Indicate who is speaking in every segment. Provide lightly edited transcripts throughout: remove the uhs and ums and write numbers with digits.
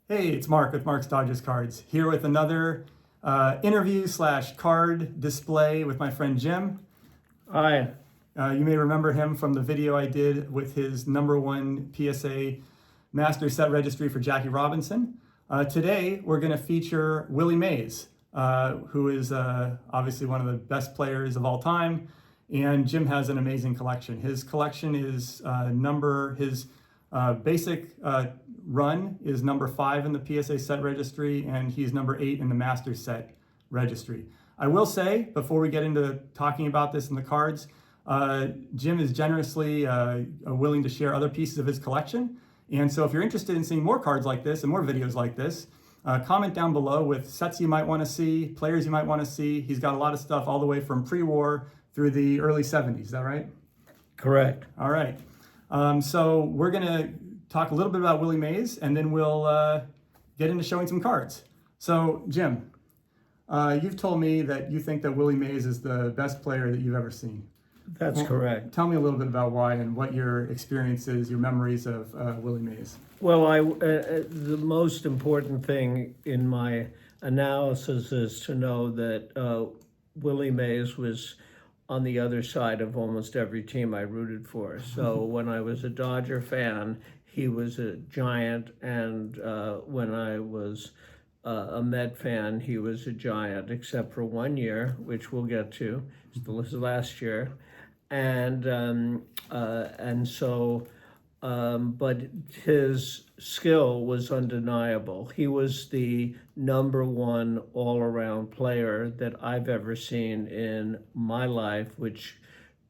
Speaker 1: Hey, it's Mark with Mark's Dodgers Cards, here with another interview/card display with my friend Jim.
Speaker 2: Hi.
Speaker 1: You may remember him from the video I did with his #1 PSA Master Set Registry for Jackie Robinson. Today, we're going to feature Willie Mays, who is obviously one of the best players of all time, and Jim has an amazing collection. His collection is his basic run is #5 in the PSA set registry, and he's #8 in the master set registry. I will say, before we get into talking about this in the cards, Jim is generously willing to share other pieces of his collection. And so if you're interested in seeing more cards like this and more videos like this, comment down below with sets you might want to see, players you might want to see. He's got a lot of stuff all the way from pre-war through the early 70s. Is that right?
Speaker 2: Correct.
Speaker 1: All right. So we're going to talk a little bit about Willie Mays, and then we'll get into showing some cards. So, Jim, you've told me that you think that Willie Mays is the best player that you've ever seen.
Speaker 2: That's correct.
Speaker 1: Tell me a little bit about why and what your experience is, your memories of Willie Mays.
Speaker 2: Well, the most important thing in my analysis is to know that Willie Mays was on the other side of almost every team I rooted for. So when I was a Dodger fan, he was a giant, and when I was a Met fan, he was a giant, except for 1 year, which we'll get to. It was last year, but his skill was undeniable. He was the #1 all-around player that I've ever seen in my life, which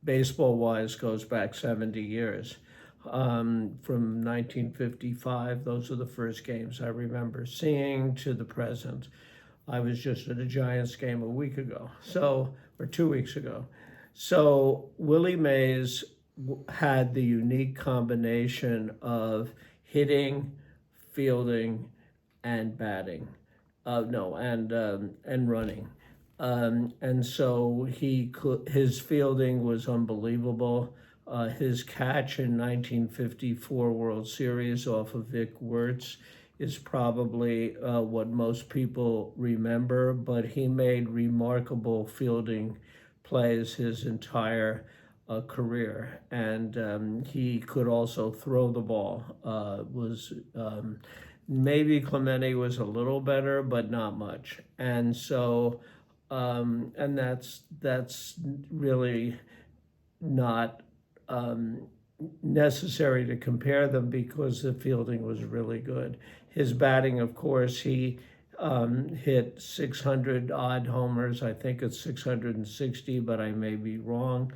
Speaker 2: baseball-wise goes back 70 years. From 1955, those are the first games I remember seeing to the present. I was just at a Giants game a week ago, or 2 weeks ago. So Willie Mays had the unique combination of hitting, fielding, and batting. And running. And so his fielding was unbelievable. His catch in 1954 World Series off of Vic Wertz is probably what most people remember, but he made remarkable fielding plays his entire career, and he could also throw the ball. Maybe Clemente was a little better, but not much. And so, and that's really not necessary to compare them because the fielding was really good. His batting, of course, he hit 600 odd homers. I think it's 660, but I may be wrong.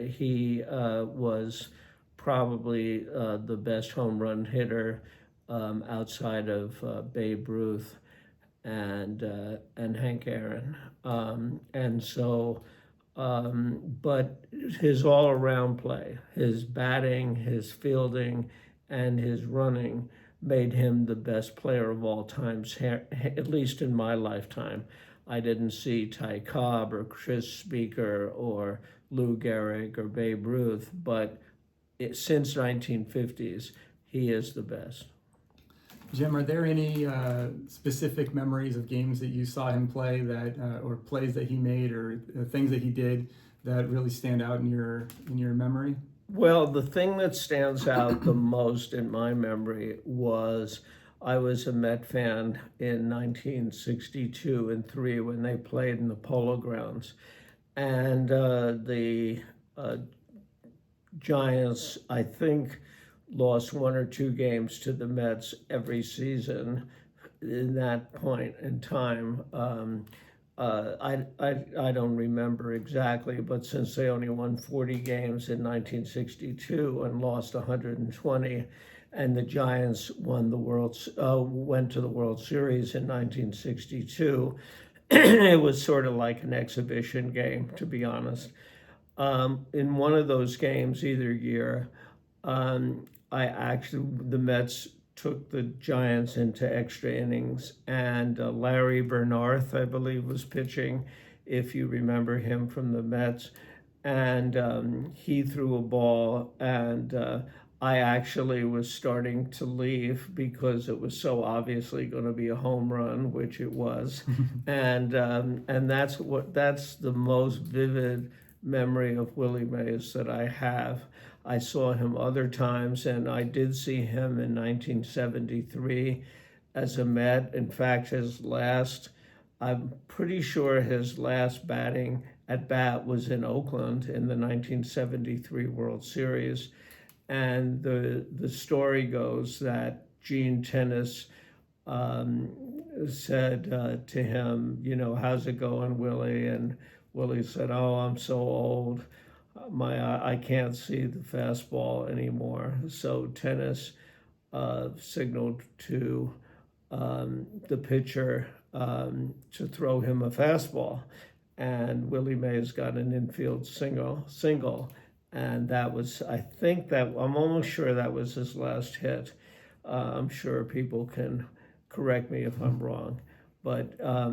Speaker 2: He was probably the best home run hitter outside of Babe Ruth and Hank Aaron. But his all-around play, his batting, his fielding, and his running made him the best player of all times, at least in my lifetime. I didn't see Ty Cobb or Chris Speaker or Lou Gehrig or Babe Ruth, but since 1950s, he is the best.
Speaker 1: Jim, are there any specific memories of games that you saw him play or plays that he made or things that he did that really stand out in your memory?
Speaker 2: Well, the thing that stands out the most in my memory was I was a Met fan in 1962 and 3 when they played in the Polo Grounds. And the Giants, I think, lost 1 or 2 games to the Mets every season in that point in time. I don't remember exactly, but since they only won 40 games in 1962 and lost 120, and the Giants went to the World Series in 1962, it was sort of like an exhibition game, to be honest. In one of those games either year, the Mets took the Giants into extra innings, and Larry Bernarth, I believe, was pitching, if you remember him from the Mets, and he threw a ball, and I actually was starting to leave because it was so obviously going to be a home run, which it was, and that's the most vivid memory of Willie Mays that I have. I saw him other times, and I did see him in 1973 as a Met. In fact, I'm pretty sure his last batting at bat was in Oakland in the 1973 World Series. And the story goes that Gene Tennis said to him, how's it going, Willie? And Willie said, oh, I'm so old. I can't see the fastball anymore. So Tennis signaled to the pitcher to throw him a fastball. And Willie Mays got an infield single. And that was, I'm almost sure that was his last hit. I'm sure people can correct me if I'm wrong. But I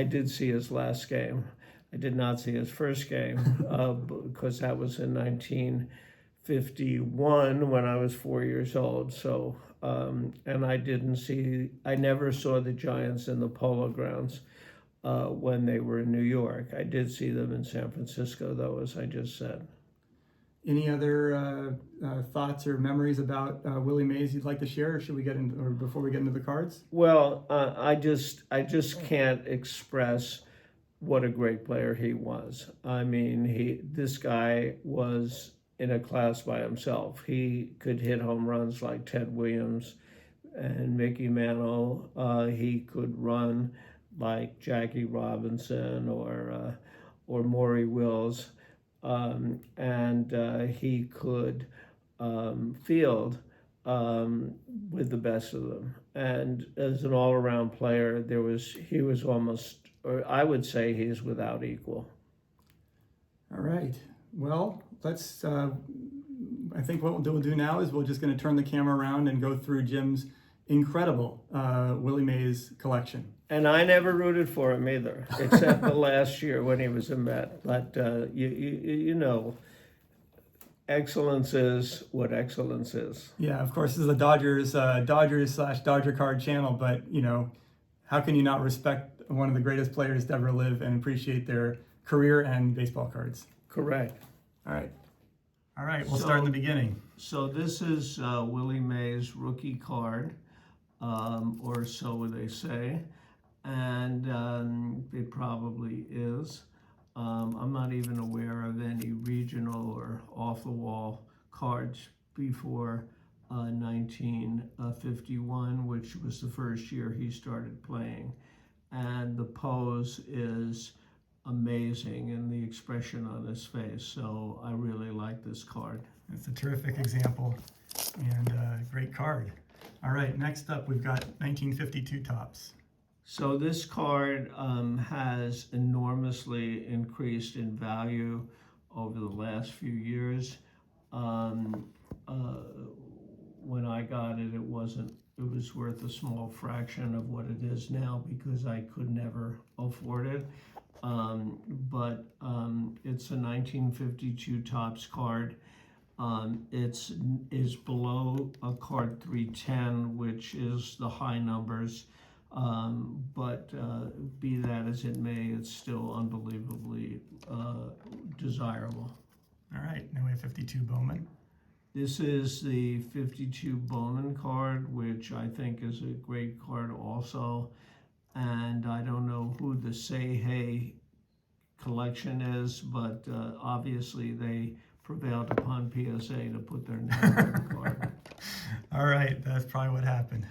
Speaker 2: did see his last game. I did not see his first game because that was in 1951 when I was 4 years old. So, and I never saw the Giants in the Polo Grounds when they were in New York. I did see them in San Francisco, though, as I just said.
Speaker 1: Any other thoughts or memories about Willie Mays you'd like to share, or should we get into, or before we get into the cards?
Speaker 2: Well, I just can't express what a great player he was. I mean, this guy was in a class by himself. He could hit home runs like Ted Williams and Mickey Mantle. He could run like Jackie Robinson or Maury Wills, and he could field with the best of them. And as an all-around player, he was almost, or I would say he's without equal.
Speaker 1: All right. Well, let's. I think what we'll do now is we're just going to turn the camera around and go through Jim's incredible Willie Mays collection.
Speaker 2: And I never rooted for him either, except the last year when he was a Met. But you know, excellence is what excellence is.
Speaker 1: Yeah, of course, this is a Dodgers/Dodger card channel, but how can you not respect one of the greatest players to ever live and appreciate their career and baseball cards?
Speaker 2: Correct.
Speaker 1: All right. We'll start in the beginning.
Speaker 2: So this is Willie Mays' rookie card, or so they say, and it probably is. I'm not even aware of any regional or off-the-wall cards before 1951, which was the first year he started playing. And the pose is amazing and the expression on his face. So I really like this card.
Speaker 1: It's a terrific example and a great card. All right, next up we've got 1952 Topps.
Speaker 2: So this card has enormously increased in value over the last few years. When I got it, it was worth a small fraction of what it is now because I could never afford it. But it's a 1952 Topps card. It's below a card 310, which is the high numbers. But be that as it may, it's still unbelievably desirable.
Speaker 1: All right, now we have 52 Bowman.
Speaker 2: This is the 52 Bowman card, which I think is a great card also. And I don't know who the Say Hey collection is, but obviously they prevailed upon PSA to put their name on the card.
Speaker 1: All right, that's probably what happened.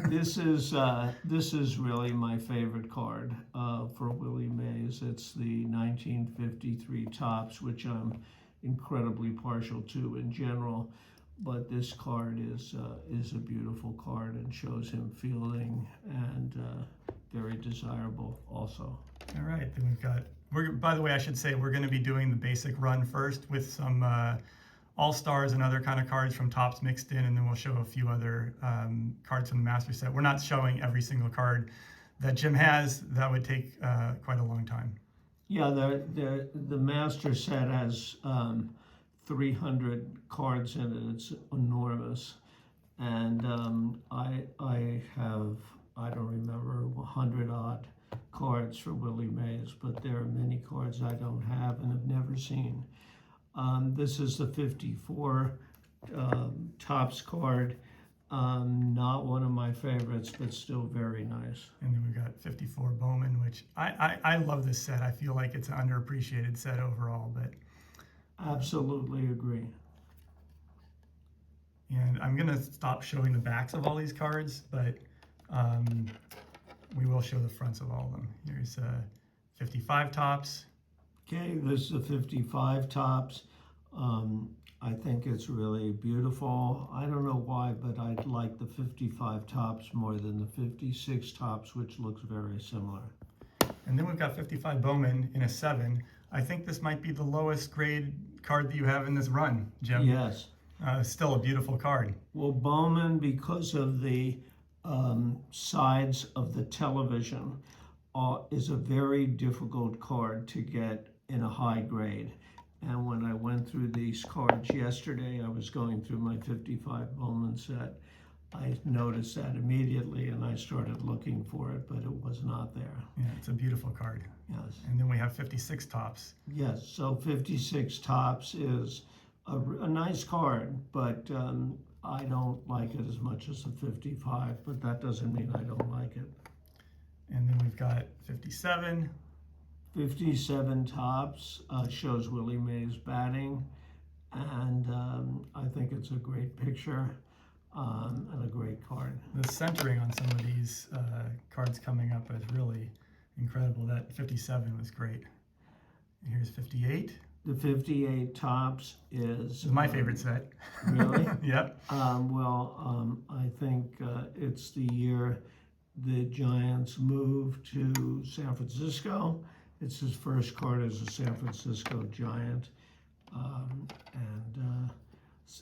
Speaker 2: This is really my favorite card for Willie Mays. It's the 1953 Topps, which I'm incredibly partial to in general, but this card is a beautiful card and shows him fielding and very desirable also.
Speaker 1: All right, then we've got. By the way, I should say we're going to be doing the basic run first with some all-stars and other kind of cards from Topps mixed in, and then we'll show a few other cards from the master set. We're not showing every single card that Jim has. That would take quite a long time.
Speaker 2: Yeah, the master set has 300 cards in it. It's enormous. And I have, I don't remember, 100 odd cards for Willie Mays, but there are many cards I don't have and have never seen. This is the 54 Topps card. Not one of my favorites, but still very nice.
Speaker 1: And then we've got 54 Bowman, which I love this set. I feel like it's an underappreciated set overall, but
Speaker 2: absolutely agree.
Speaker 1: And I'm gonna stop showing the backs of all these cards, but we will show the fronts of all of them. Here's 55 Topps.
Speaker 2: Okay, this is the 55 Topps. I think it's really beautiful. I don't know why, but I like the 55 Topps more than the 56 Topps, which looks very similar.
Speaker 1: And then we've got 55 Bowman in a 7. I think this might be the lowest grade card that you have in this run, Jim.
Speaker 2: Yes.
Speaker 1: Still a beautiful card.
Speaker 2: Well, Bowman, because of the sides of the television, is a very difficult card to get in a high grade. And when I went through these cards yesterday, I was going through my 55 Bowman set. I noticed that immediately and I started looking for it, but it was not there.
Speaker 1: Yeah, it's a beautiful card.
Speaker 2: Yes.
Speaker 1: And then we have 56 Topps.
Speaker 2: Yes, so 56 Topps is a nice card, but I don't like it as much as the 55, but that doesn't mean I don't like it.
Speaker 1: And then we've got 57.
Speaker 2: 57 Topps shows Willie Mays batting, and I think it's a great picture and a great card.
Speaker 1: The centering on some of these cards coming up is really incredible. That 57 was great. Here's 58.
Speaker 2: The 58 Topps is...
Speaker 1: This is my favorite set.
Speaker 2: Really?
Speaker 1: Yep.
Speaker 2: I think it's the year the Giants moved to San Francisco. It's his first card as a San Francisco Giant.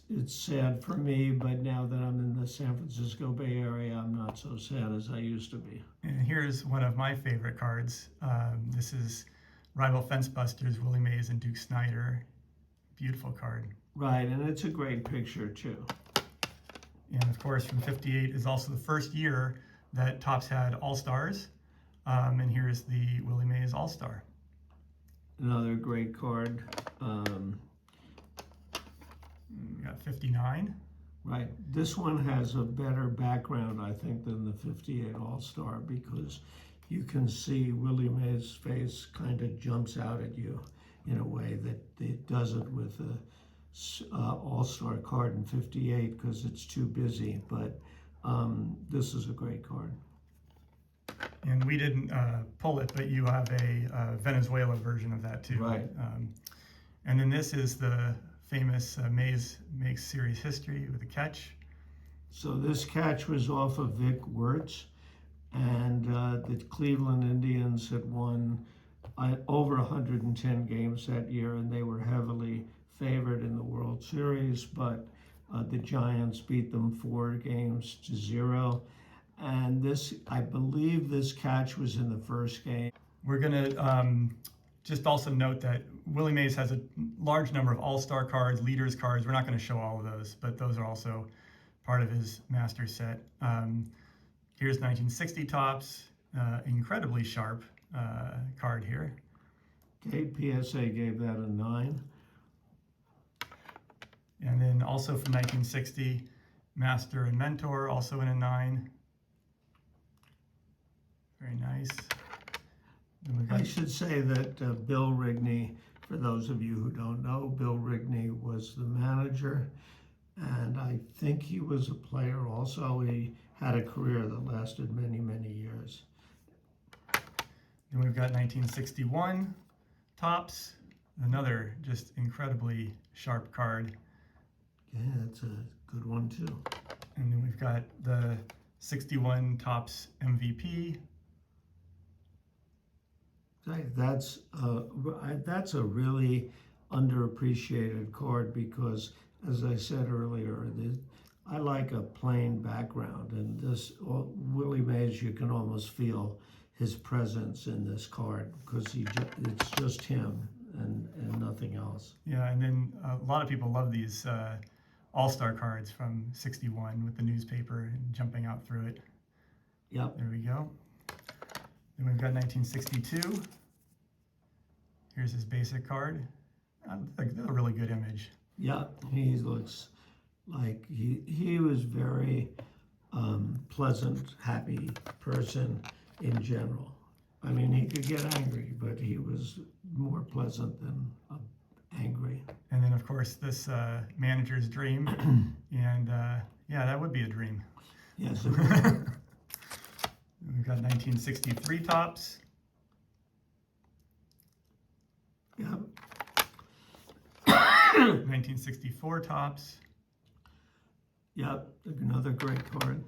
Speaker 2: It's sad for me, but now that I'm in the San Francisco Bay Area, I'm not so sad as I used to be.
Speaker 1: And here's one of my favorite cards. This is Rival Fence Busters, Willie Mays and Duke Snider. Beautiful card.
Speaker 2: Right, and it's a great picture too.
Speaker 1: And of course, from 58 is also the first year that Topps had All-Stars. And here's the Willie Mays All-Star.
Speaker 2: Another great card.
Speaker 1: We got 59.
Speaker 2: Right, this one has a better background, I think, than the 58 All-Star because you can see Willie Mays' face kind of jumps out at you in a way that it doesn't with the All-Star card in 58 because it's too busy, but this is a great card.
Speaker 1: And we didn't pull it, but you have a Venezuela version of that too.
Speaker 2: Right.
Speaker 1: And then this is the famous Mays Makes Series History with a catch.
Speaker 2: So this catch was off of Vic Wertz, and the Cleveland Indians had won over 110 games that year, and they were heavily favored in the World Series, but the Giants beat them 4-0. And this, I believe this catch was in the first game.
Speaker 1: We're gonna just also note that Willie Mays has a large number of all-star cards, leaders cards. We're not gonna show all of those, but those are also part of his master set. Here's 1960 Topps, incredibly sharp card here.
Speaker 2: Okay, PSA gave that a 9.
Speaker 1: And then also from 1960, Master and Mentor, also in a 9. Very nice.
Speaker 2: I should say that Bill Rigney, for those of you who don't know, Bill Rigney was the manager, and I think he was a player also. He had a career that lasted many, many years.
Speaker 1: Then we've got 1961 Topps, another just incredibly sharp card.
Speaker 2: Yeah, that's a good one too.
Speaker 1: And then we've got the 61 Topps MVP.
Speaker 2: That's a really underappreciated card because, as I said earlier, I like a plain background, and this Willie Mays, you can almost feel his presence in this card because it's just him, and nothing else.
Speaker 1: Yeah, and then a lot of people love these all-star cards from '61 with the newspaper and jumping out through it.
Speaker 2: Yep.
Speaker 1: There we go. Then we've got 1962. Here's his basic card. A really good image.
Speaker 2: Yeah, he looks like he was very pleasant, happy person in general. I mean, he could get angry, but he was more pleasant than angry.
Speaker 1: And then, of course, this manager's dream. And yeah, that would be a dream.
Speaker 2: Yes.
Speaker 1: We've got 1963 tops.
Speaker 2: Yep.
Speaker 1: 1964 tops.
Speaker 2: Yep, another great card.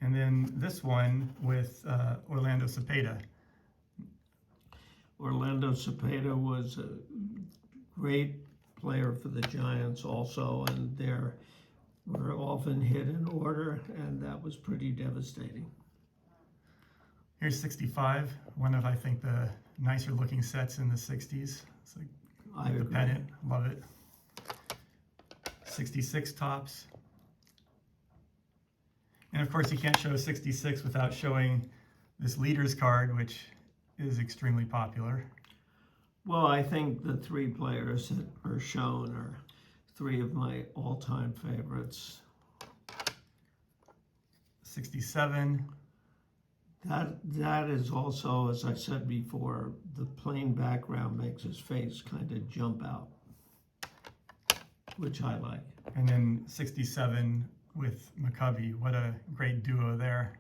Speaker 1: And then this one with Orlando Cepeda.
Speaker 2: Orlando Cepeda was a great player for the Giants also, and they were often hit in order, and that was pretty devastating.
Speaker 1: Here's 65, one of, I think, the nicer looking sets in the 60s. It's like the pennant, love it. 66 tops. And of course, you can't show 66 without showing this leaders card, which is extremely popular.
Speaker 2: Well, I think the three players that are shown are three of my all-time favorites.
Speaker 1: 67.
Speaker 2: That is also, as I said before, the plain background makes his face kind of jump out, which I like.
Speaker 1: And then 67 with McCovey. What a great duo there.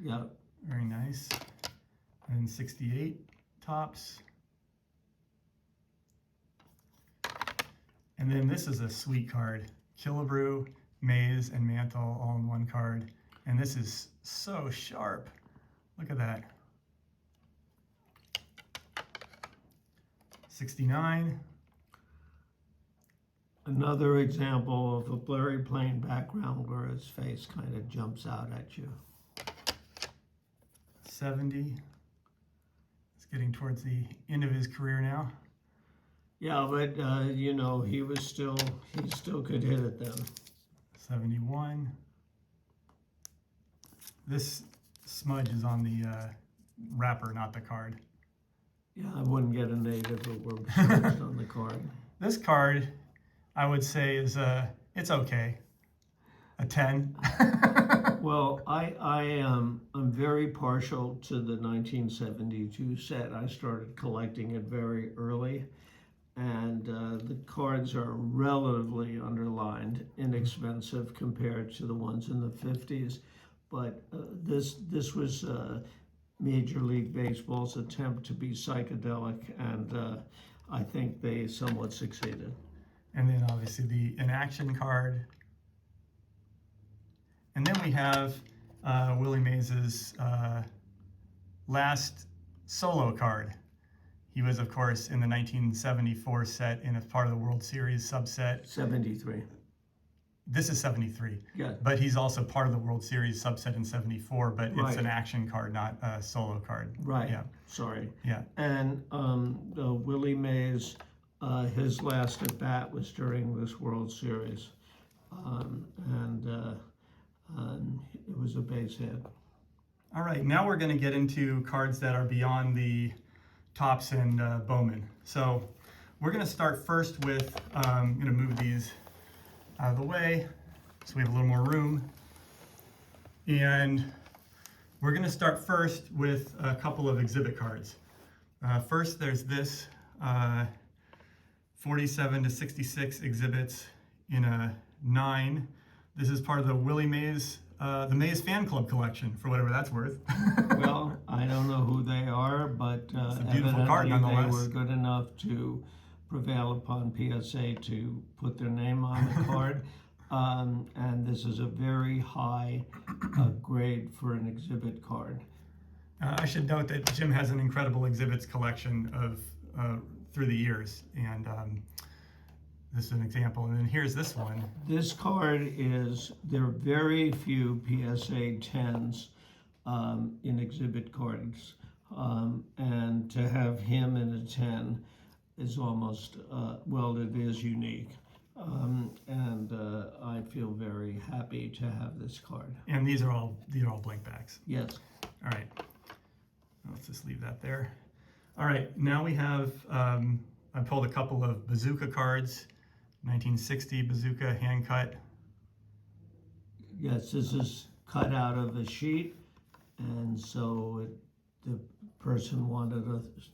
Speaker 2: Yeah.
Speaker 1: Very nice. And 68 tops. And then this is a sweet card. Killebrew, Mays, and Mantle all in one card. And this is so sharp. Look at that. 69.
Speaker 2: Another example of a blurry plain background where his face kind of jumps out at you.
Speaker 1: 70. It's getting towards the end of his career now.
Speaker 2: Yeah, but you know, he still could hit it then.
Speaker 1: 71. This smudge is on the wrapper, not the card.
Speaker 2: Yeah, I wouldn't get a native if it were smudged on the card.
Speaker 1: This card, I would say, is it's okay. A 10.
Speaker 2: Well, I'm very partial to the 1972 set. I started collecting it very early, and the cards are relatively underlined, inexpensive compared to the ones in the 50s. But this was Major League Baseball's attempt to be psychedelic, and I think they somewhat succeeded.
Speaker 1: And then obviously the inaction card. And then we have Willie Mays's last solo card. He was, of course, in the 1974 set in a part of the World Series subset.
Speaker 2: 73.
Speaker 1: This is 73.
Speaker 2: Yeah.
Speaker 1: But he's also part of the World Series subset in 74, but
Speaker 2: Right.
Speaker 1: it's an action card, not a solo card.
Speaker 2: Right.
Speaker 1: Yeah.
Speaker 2: Sorry.
Speaker 1: Yeah.
Speaker 2: And Willie Mays, his last at bat was during this World Series, and it was a base hit.
Speaker 1: All right, now we're going to get into cards that are beyond the tops and Bowman. So we're going to start first with, I'm going to move these out of the way so we have a little more room. And we're going to start first with a couple of exhibit cards. First, there's this 47 to 66 exhibits in a 9. This is part of the Willie Mays, the Mays Fan Club collection, for whatever that's worth.
Speaker 2: Well, I don't know who they are, but
Speaker 1: It's a beautiful card,
Speaker 2: evidently
Speaker 1: nonetheless.
Speaker 2: they were good enough to prevail upon PSA to put their name on the card. And this is a very high grade for an exhibit card.
Speaker 1: I should note that Jim has an incredible exhibits collection of through the years, and this is an example. And then here's this one.
Speaker 2: This card there are very few PSA 10s in exhibit cards, and to have him in a 10 is almost, well, it is unique. And I feel very happy to have this card.
Speaker 1: And these are all blank backs.
Speaker 2: Yes.
Speaker 1: All right. Let's just leave that there. All right. Now we have. I pulled a couple of bazooka cards. 1960 bazooka hand cut.
Speaker 2: Yes, this is cut out of a sheet, and so the person wanted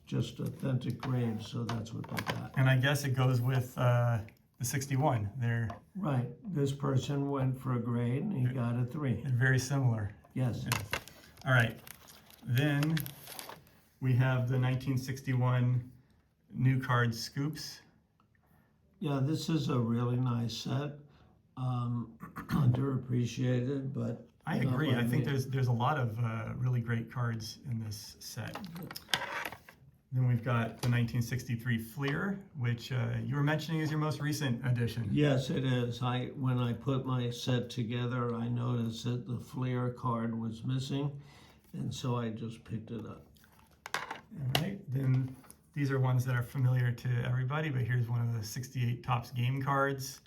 Speaker 2: just authentic grain, so that's what they got.
Speaker 1: And I guess it goes with the 61. They're
Speaker 2: Right. This person went for a grade, and he got a 3.
Speaker 1: very similar.
Speaker 2: Yes.
Speaker 1: All right. Then we have the 1961 new card scoops.
Speaker 2: Yeah, this is a really nice set. Underappreciated, but
Speaker 1: I agree. I think there's a lot of really great cards in this set. Then we've got the 1963 Fleer, which you were mentioning is your most recent addition.
Speaker 2: Yes, it is. When I put my set together, I noticed that the Fleer card was missing, and so I just picked it up.
Speaker 1: All right. Then these are ones that are familiar to everybody, but here's one of the 68 Topps game cards.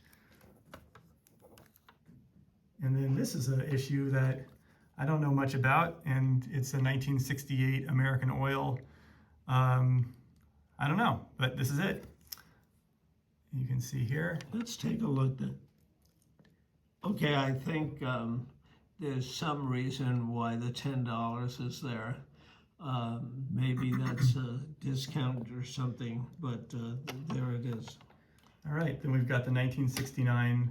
Speaker 1: And then this is an issue that I don't know much about, and it's a 1968 American Oil. I don't know, but this is it. You can see here.
Speaker 2: Let's take a look then. Okay, I think there's some reason why the $10 is there. Maybe that's a discount or something, but there it is.
Speaker 1: All right, then we've got the 1969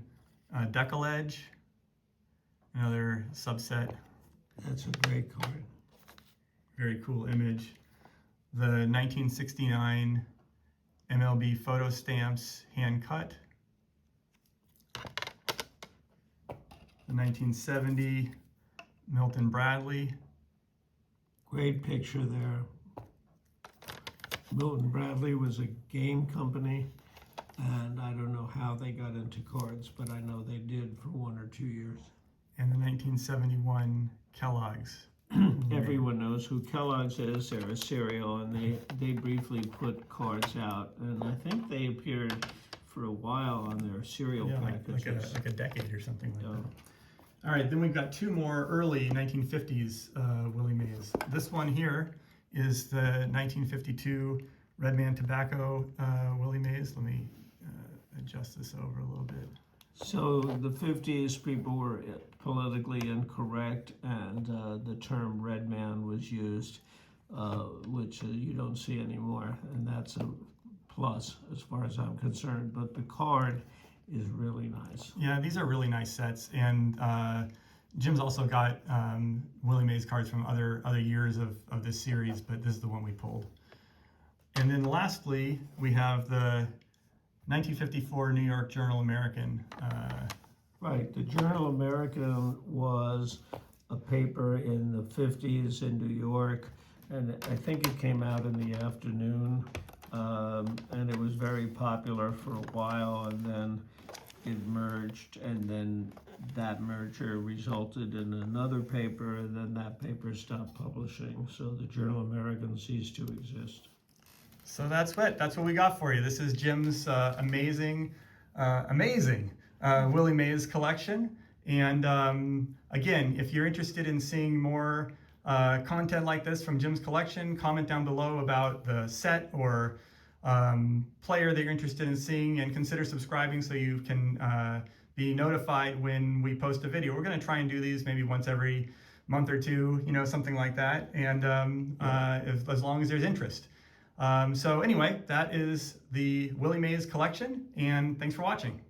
Speaker 1: Decal Edge, another subset.
Speaker 2: That's a great card.
Speaker 1: Very cool image. The 1969 MLB photo stamps hand cut. The 1970 Milton Bradley.
Speaker 2: Great picture there. Milton Bradley was a game company, and I don't know how they got into cards, but I know they did for 1 or 2 years.
Speaker 1: And the 1971 Kellogg's.
Speaker 2: Everyone knows who Kellogg's is. They're a cereal, and they briefly put cards out, and I think they appeared for a while on their cereal packages.
Speaker 1: like a decade or something like
Speaker 2: Yeah.
Speaker 1: that. All right, then we've got two more early 1950s Willie Mays. This one here is the 1952 Red Man Tobacco Willie Mays. Let me adjust this over a little bit.
Speaker 2: So the 50s people were politically incorrect, and the term red man was used, which you don't see anymore, and that's a plus as far as I'm concerned. But the card is really nice.
Speaker 1: Yeah, these are really nice sets, and Jim's also got Willie Mays cards from other years of this series, but this is the one we pulled. And then lastly, we have the 1954 New York Journal American.
Speaker 2: Right, the Journal American was a paper in the 50s in New York, and I think it came out in the afternoon, and it was very popular for a while, and then it merged, and then that merger resulted in another paper, and then that paper stopped publishing, so the Journal American ceased to exist.
Speaker 1: So that's what we got for you. This is Jim's amazing Willie Mays collection. And again, if you're interested in seeing more content like this from Jim's collection, comment down below about the set or player that you're interested in seeing, and consider subscribing so you can be notified when we post a video. We're going to try and do these maybe once every month or two, something like that, and as long as there's interest. So anyway, that is the Willie Mays collection, and thanks for watching.